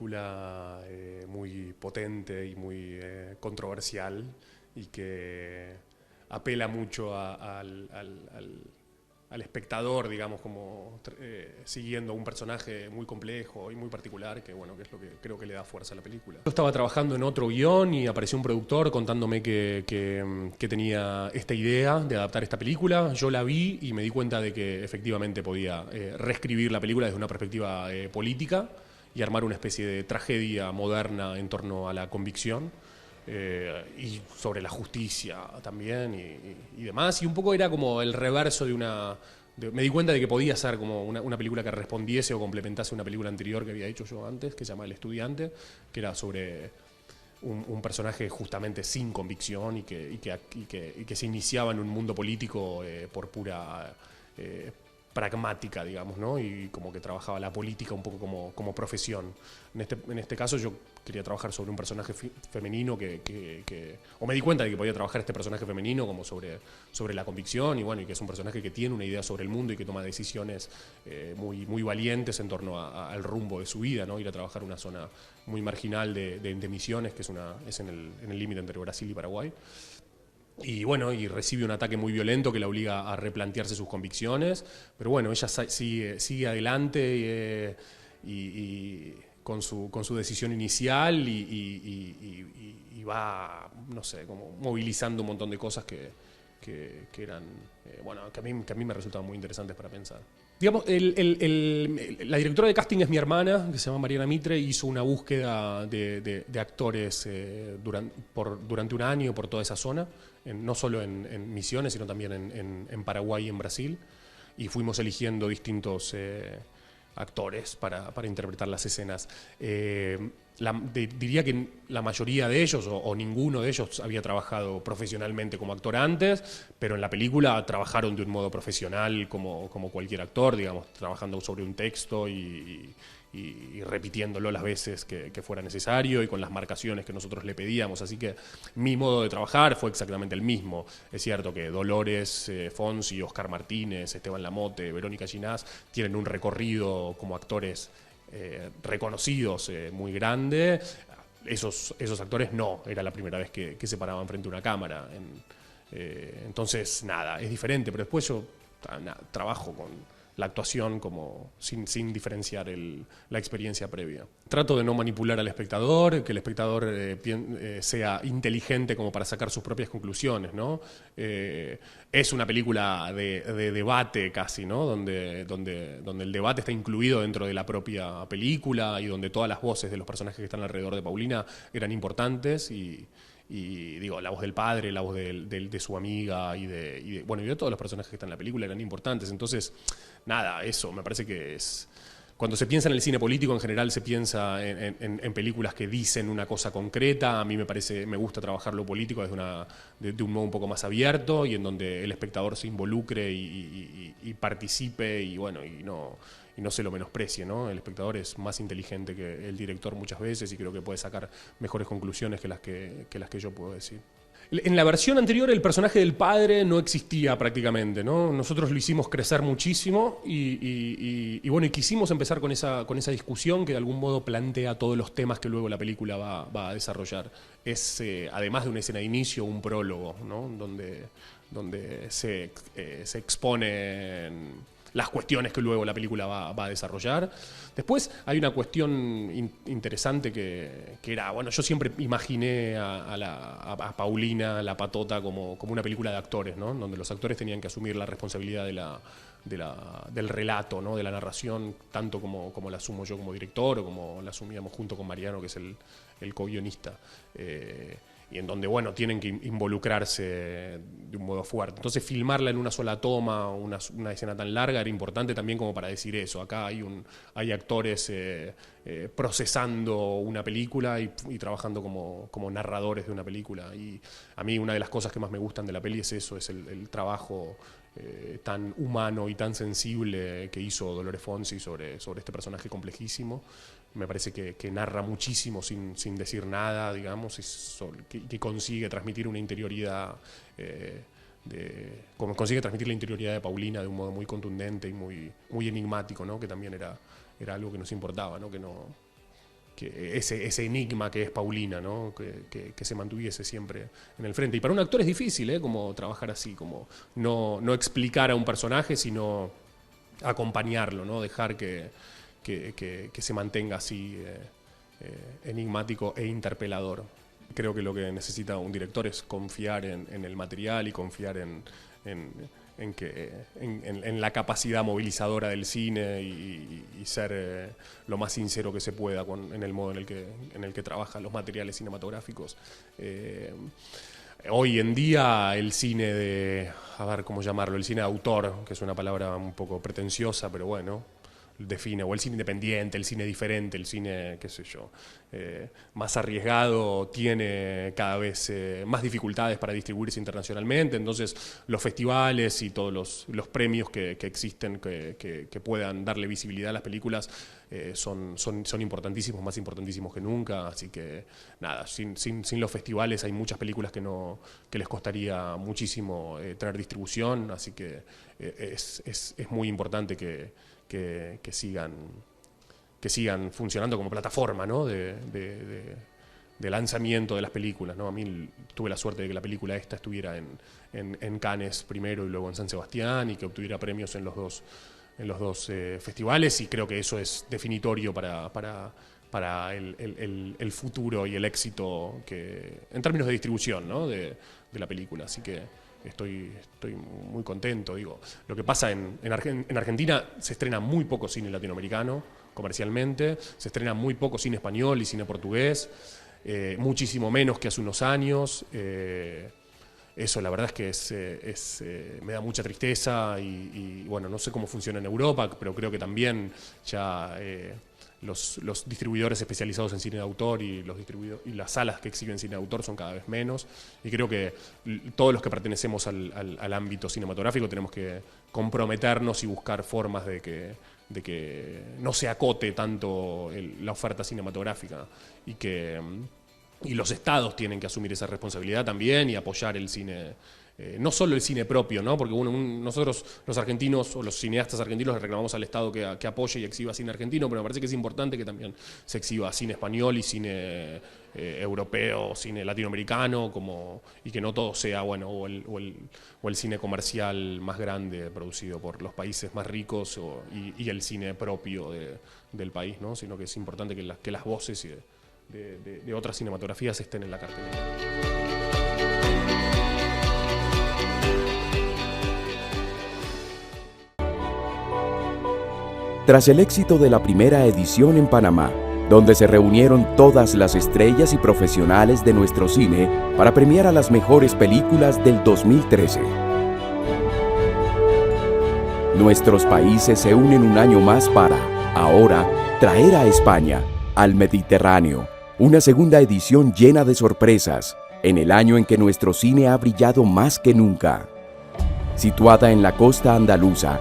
película muy potente y muy controversial y que apela mucho al espectador, digamos, como siguiendo a un personaje muy complejo y muy particular, que bueno, que es lo que creo que le da fuerza a la película. Yo estaba trabajando en otro guión y apareció un productor contándome que tenía esta idea de adaptar esta película. Yo la vi y me di cuenta de que efectivamente podía reescribir la película desde una perspectiva política y armar una especie de tragedia moderna en torno a la convicción. Y sobre la justicia también y demás. Y un poco era como el reverso de una... me di cuenta de que podía ser como una película que respondiese o complementase una película anterior que había hecho yo antes, que se llama El Estudiante, que era sobre un personaje justamente sin convicción y que se iniciaba en un mundo político por pura pragmática, digamos, ¿no? Y como que trabajaba la política un poco como profesión. En este caso yo quería trabajar sobre un personaje femenino o me di cuenta de que podía trabajar este personaje femenino como sobre la convicción y bueno, y que es un personaje que tiene una idea sobre el mundo y que toma decisiones muy valientes en torno al rumbo de su vida, ¿no? Ir a trabajar en una zona muy marginal de Misiones, que es en el límite entre Brasil y Paraguay. Y bueno, y recibe un ataque muy violento que la obliga a replantearse sus convicciones, pero bueno, ella sigue adelante y con su decisión inicial y va, no sé, como movilizando un montón de cosas que eran, bueno, que a mí me resultaban muy interesantes para pensar. Digamos, la directora de casting es mi hermana, que se llama Mariana Mitre, y hizo una búsqueda de actores durante un año por toda esa zona, no solo en Misiones, sino también en Paraguay y en Brasil, y fuimos eligiendo distintos actores para interpretar las escenas. Diría que la mayoría de ellos, o ninguno de ellos, había trabajado profesionalmente como actor antes, pero en la película trabajaron de un modo profesional como cualquier actor, digamos, trabajando sobre un texto y repitiéndolo las veces que fuera necesario y con las marcaciones que nosotros le pedíamos. Así que mi modo de trabajar fue exactamente el mismo. Es cierto que Dolores Fonsi, Oscar Martínez, Esteban Lamote, Verónica Ginás tienen un recorrido como actores reconocidos muy grande. Esos actores no, era la primera vez que se paraban frente a una cámara. Entonces, nada, es diferente, pero después yo trabajo con la actuación como sin diferenciar la experiencia previa. Trato de no manipular al espectador, que el espectador sea inteligente como para sacar sus propias conclusiones, ¿no? Es una película de debate casi, ¿no? Donde el debate está incluido dentro de la propia película y donde todas las voces de los personajes que están alrededor de Paulina eran importantes y digo, la voz del padre, la voz de su amiga bueno, y de todos los personajes que están en la película eran importantes. Entonces, nada, eso me parece que es... Cuando se piensa en el cine político, en general se piensa en películas que dicen una cosa concreta. A mí me gusta trabajar lo político de un modo un poco más abierto y en donde el espectador se involucre y participe y bueno, y no se lo menosprecie, ¿no? El espectador es más inteligente que el director muchas veces y creo que puede sacar mejores conclusiones que las que yo puedo decir. En la versión anterior el personaje del padre no existía prácticamente, ¿no? Nosotros lo hicimos crecer muchísimo y bueno, y quisimos empezar con esa discusión que de algún modo plantea todos los temas que luego la película va a desarrollar. Es, además de una escena de inicio, un prólogo, ¿no? Donde se exponen las cuestiones que luego la película va a desarrollar. Después hay una cuestión interesante que era, bueno, yo siempre imaginé a Paulina, la patota, como una película de actores, ¿no? Donde los actores tenían que asumir la responsabilidad del relato, ¿no? De la narración, tanto como la asumo yo como director o como la asumíamos junto con Mariano, que es el co-guionista. Y en donde, bueno, tienen que involucrarse de un modo fuerte. Entonces, filmarla en una sola toma, una escena tan larga, era importante también como para decir eso. Acá hay actores procesando una película y trabajando como narradores de una película. Y a mí una de las cosas que más me gustan de la peli es eso, es el trabajo tan humano y tan sensible que hizo Dolores Fonsi sobre este personaje complejísimo. Me parece que narra muchísimo sin decir nada, digamos, que consigue transmitir una interioridad, consigue transmitir la interioridad de Paulina de un modo muy contundente y muy enigmático, ¿no? Que también era algo que nos importaba, ¿no? ese enigma que es Paulina, ¿no? Que se mantuviese siempre en el frente. Y para un actor es difícil, como trabajar así, como no explicar a un personaje, sino acompañarlo, ¿no? Dejar que se mantenga así enigmático e interpelador. Creo que lo que necesita un director es confiar en el material y confiar en la capacidad movilizadora del cine y ser lo más sincero que se pueda en el modo en el que trabajan los materiales cinematográficos. Hoy en día el cine ¿cómo llamarlo? El cine de autor, que es una palabra un poco pretenciosa, pero bueno, define, o el cine independiente, el cine diferente, el cine, qué sé yo, más arriesgado, tiene cada vez más dificultades para distribuirse internacionalmente. Entonces los festivales y todos los premios que existen que puedan darle visibilidad a las películas son importantísimos, más importantísimos que nunca. Así que nada, sin los festivales hay muchas películas que les costaría muchísimo tener distribución, así que es muy importante que sigan funcionando como plataforma, ¿no? de lanzamiento de las películas, ¿no? A mí tuve la suerte de que la película esta estuviera en Cannes primero y luego en San Sebastián, y que obtuviera premios en los dos festivales, y creo que eso es definitorio para el futuro y el éxito en términos de distribución, ¿no? de la película. Así que estoy muy contento. Lo que pasa en Argentina, se estrena muy poco cine latinoamericano comercialmente, se estrena muy poco cine español y cine portugués, muchísimo menos que hace unos años. Eso la verdad es que me da mucha tristeza y bueno, no sé cómo funciona en Europa, pero creo que también ya los distribuidores especializados en cine de autor y las salas que exhiben cine de autor son cada vez menos, y creo que todos los que pertenecemos al ámbito cinematográfico tenemos que comprometernos y buscar formas de que no se acote tanto la oferta cinematográfica, y los estados tienen que asumir esa responsabilidad también y apoyar el cine, no solo el cine propio, ¿no? Porque nosotros los argentinos o los cineastas argentinos le reclamamos al Estado que apoye y exhiba cine argentino, pero me parece que es importante que también se exhiba cine español y cine europeo, cine latinoamericano, y que no todo sea, bueno, o el cine comercial más grande producido por los países más ricos y el cine propio del país, ¿no? Sino que es importante que las voces de otras cinematografías estén en la cartelera. Tras el éxito de la primera edición en Panamá, donde se reunieron todas las estrellas y profesionales de nuestro cine para premiar a las mejores películas del 2013. Nuestros países se unen un año más para, ahora, traer a España, al Mediterráneo, una segunda edición llena de sorpresas, en el año en que nuestro cine ha brillado más que nunca. Situada en la costa andaluza,